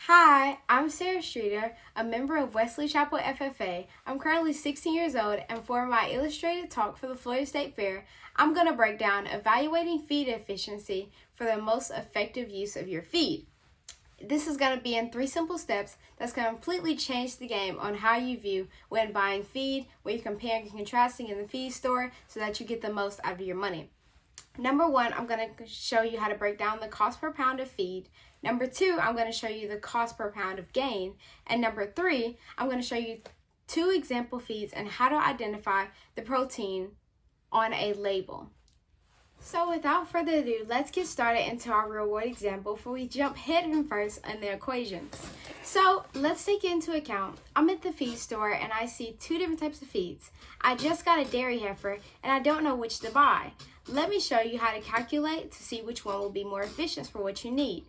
Hi, I'm Sarah Streeter, a member of Wesley Chapel FFA. I'm currently 16 years old, and for my illustrated talk for the Florida State Fair, I'm going to break down evaluating feed efficiency for the most effective use of your feed. This is going to be in 3 simple steps that's going to completely change the game on how you view when buying feed, when you're comparing and contrasting in the feed store so that you get the most out of your money. Number 1, I'm going to show you how to break down the cost per pound of feed. Number 2, I'm going to show you the cost per pound of gain. And number 3, I'm going to show you 2 example feeds and how to identify the protein on a label. So without further ado, let's get started into our real world example before we jump head first in the equations. So let's take into account, I'm at the feed store and I see 2 different types of feeds. I just got a dairy heifer and I don't know which to buy. Let me show you how to calculate to see which one will be more efficient for what you need.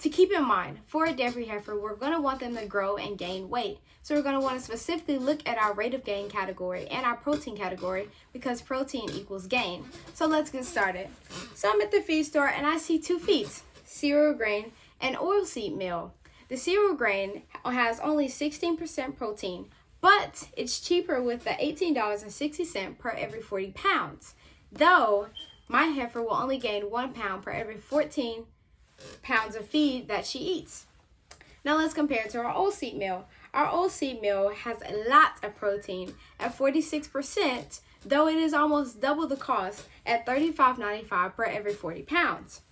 To keep in mind, for a dairy heifer, we're going to want them to grow and gain weight. So we're going to want to specifically look at our rate of gain category and our protein category because protein equals gain. So let's get started. So I'm at the feed store and I see 2 feeds, cereal grain and oilseed meal. The cereal grain has only 16% protein, but it's cheaper with the $18.60 per every 40 pounds. Though my heifer will only gain 1 pound per every 14 pounds of feed that she eats. Now let's compare it to our oilseed meal. Our oilseed meal has a lot of protein at 46%, though it is almost double the cost at $35.95 per every 40 pounds.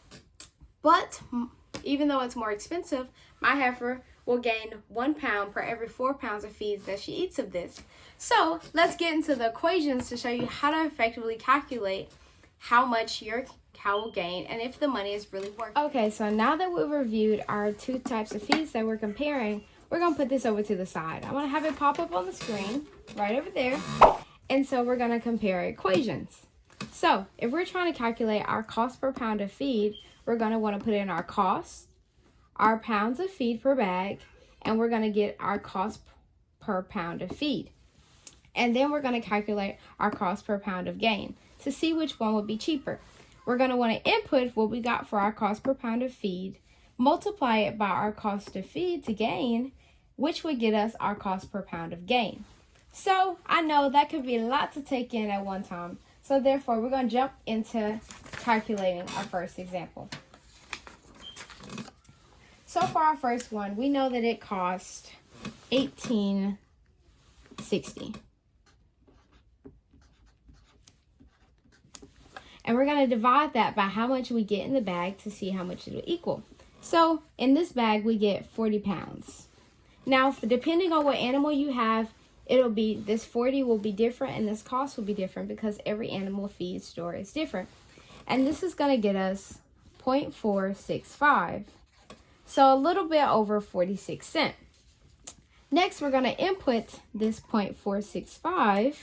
But even though it's more expensive, my heifer will gain 1 pound per every 4 pounds of feeds that she eats of this. So let's get into the equations to show you how to effectively calculate how much your cow will gain and if the money is really worth it. Okay, so now that we've reviewed our 2 types of feeds that we're comparing, we're going to put this over to the side. I'm going to have it pop up on the screen right over there. And so we're going to compare equations. So if we're trying to calculate our cost per pound of feed, we're going to want to put in our cost, our pounds of feed per bag, and we're going to get our cost per pound of feed. And then we're going to calculate our cost per pound of gain to see which one would be cheaper. We're going to want to input what we got for our cost per pound of feed, multiply it by our cost of feed to gain, which would get us our cost per pound of gain. So I know that could be a lot to take in at one time. So therefore, we're going to jump into calculating our first example. So for our first one, we know that it cost $18.60. And we're going to divide that by how much we get in the bag to see how much it will equal. So in this bag, we get 40 pounds. Now, depending on what animal you have, this 40 will be different and this cost will be different because every animal feed store is different. And this is going to get us 0.465. So a little bit over 46 cents. Next, we're going to input this 0.465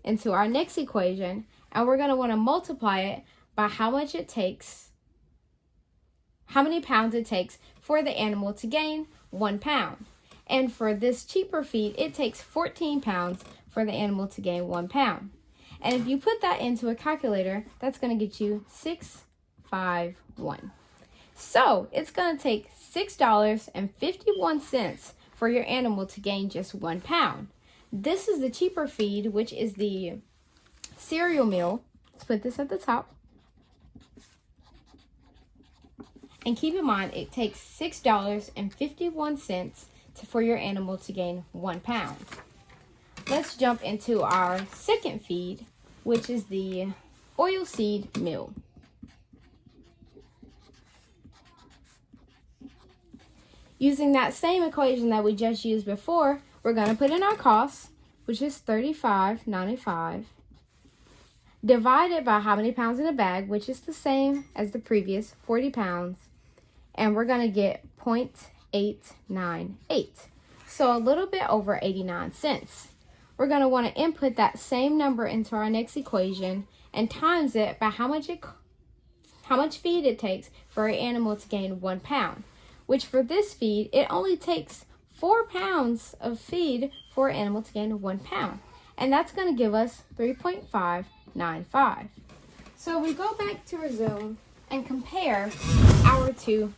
into our next equation. And we're going to want to multiply it by how many pounds it takes for the animal to gain 1 pound. And for this cheaper feed, it takes 14 pounds for the animal to gain 1 pound. And if you put that into a calculator, that's going to get you 651. So it's going to take $6.51 for your animal to gain just 1 pound. This is the cheaper feed, which is the cereal meal. Let's put this at the top. And keep in mind, it takes $6.51 for your animal to gain 1 pound. Let's jump into our second feed, which is the oilseed meal. Using that same equation that we just used before, we're going to put in our cost, which is $35.95. Divided by how many pounds in a bag, which is the same as the previous 40 pounds. And we're going to get 0.898. So a little bit over 89 cents. We're going to want to input that same number into our next equation and times it by how much feed it takes for an animal to gain 1 pound. Which for this feed, it only takes 4 pounds of feed for an animal to gain 1 pound. And that's going to give us 3.595. So we go back to resume and compare our 2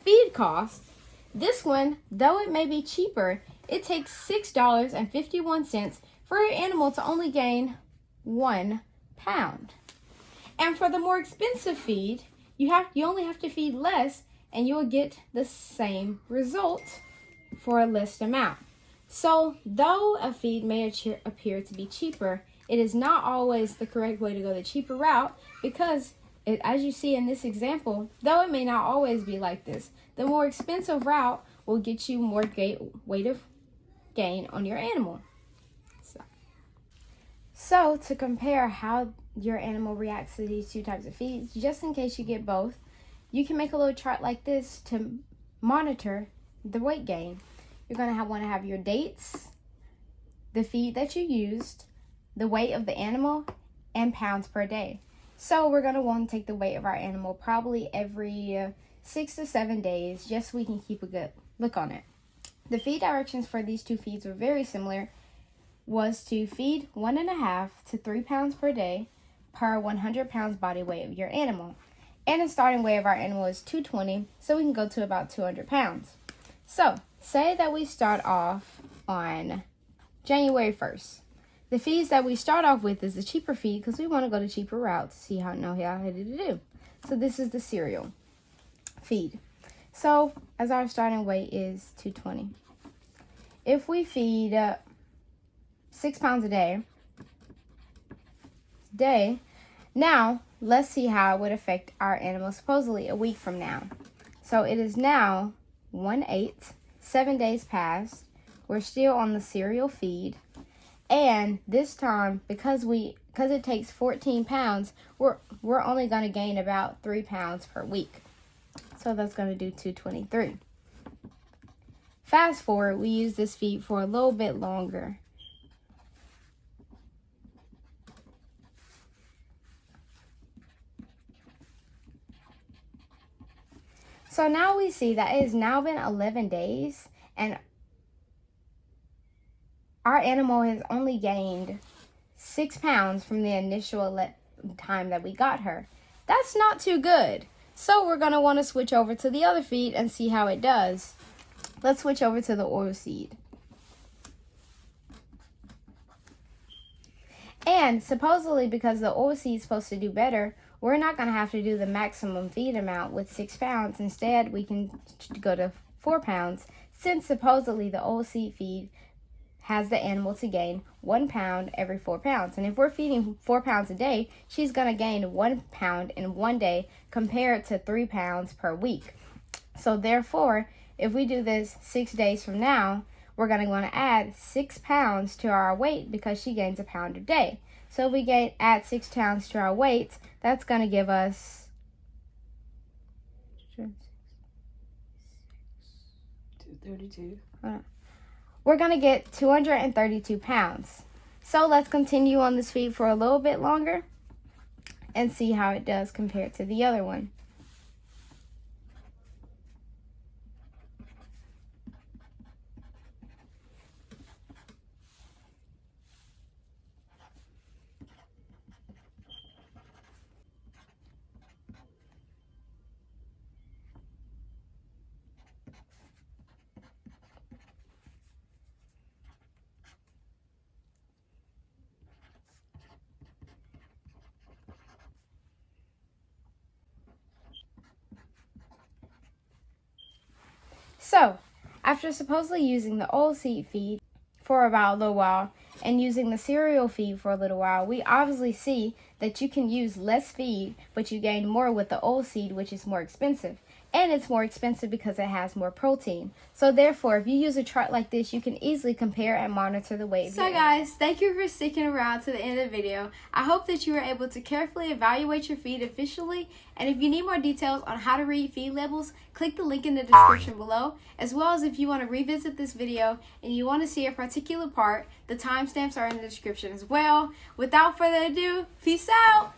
feed costs This one, though it may be cheaper, it takes $6.51 for your animal to only gain 1 pound. And for the more expensive feed, you only have to feed less and you'll get the same result for a less amount. So, though a feed may appear to be cheaper, it is not always the correct way to go the cheaper route because, as you see in this example, though it may not always be like this, the more expensive route will get you more weight of gain on your animal. So, to compare how your animal reacts to these two types of feeds, just in case you get both, you can make a little chart like this to monitor the weight gain. You're going to want to have your dates, the feed that you used, the weight of the animal, and pounds per day. So we're going to want to take the weight of our animal probably every 6 to 7 days, just so we can keep a good look on it. The feed directions for these two feeds were very similar. Was to feed 1.5 to 3 pounds per day per 100 pounds body weight of your animal. And the starting weight of our animal is 220, so we can go to about 200 pounds. So, say that we start off on January 1st. The feeds that we start off with is the cheaper feed because we want to go the cheaper route to see how to do. So this is the cereal feed. So, as our starting weight is 220. If we feed 6 pounds a day, now let's see how it would affect our animal supposedly a week from now. So it is now 1/8, 7 days past. We're still on the cereal feed, and this time because it takes 14 pounds, we're only going to gain about 3 pounds per week. So that's going to do 223. Fast forward, we use this feed for a little bit longer. So now we see that it has now been 11 days and our animal has only gained 6 pounds from the initial time that we got her. That's not too good. So we're going to want to switch over to the other feed and see how it does. Let's switch over to the oilseed. And supposedly because the oilseed is supposed to do better, we're not going to have to do the maximum feed amount with 6 pounds. Instead, we can go to 4 pounds since supposedly the oilseed feed has the animal to gain 1 pound every 4 pounds. And if we're feeding 4 pounds a day, she's going to gain 1 pound in 1 day compared to 3 pounds per week. So therefore, if we do this 6 days from now, we're going to want to add 6 pounds to our weight because she gains a pound a day. So if we add 6 pounds to our weight, that's going to give us 232. We're going to get 232 pounds. So let's continue on this feed for a little bit longer and see how it does compared to the other one. So, after supposedly using the oilseed feed for about a little while and using the cereal feed for a little while, we obviously see that you can use less feed, but you gain more with the oilseed, which is more expensive. And it's more expensive because it has more protein. So therefore, if you use a chart like this, you can easily compare and monitor the weight. So guys, thank you for sticking around to the end of the video. I hope that you were able to carefully evaluate your feed efficiently. And if you need more details on how to read feed labels, click the link in the description below. As well as if you want to revisit this video and you want to see a particular part, the timestamps are in the description as well. Without further ado, peace out!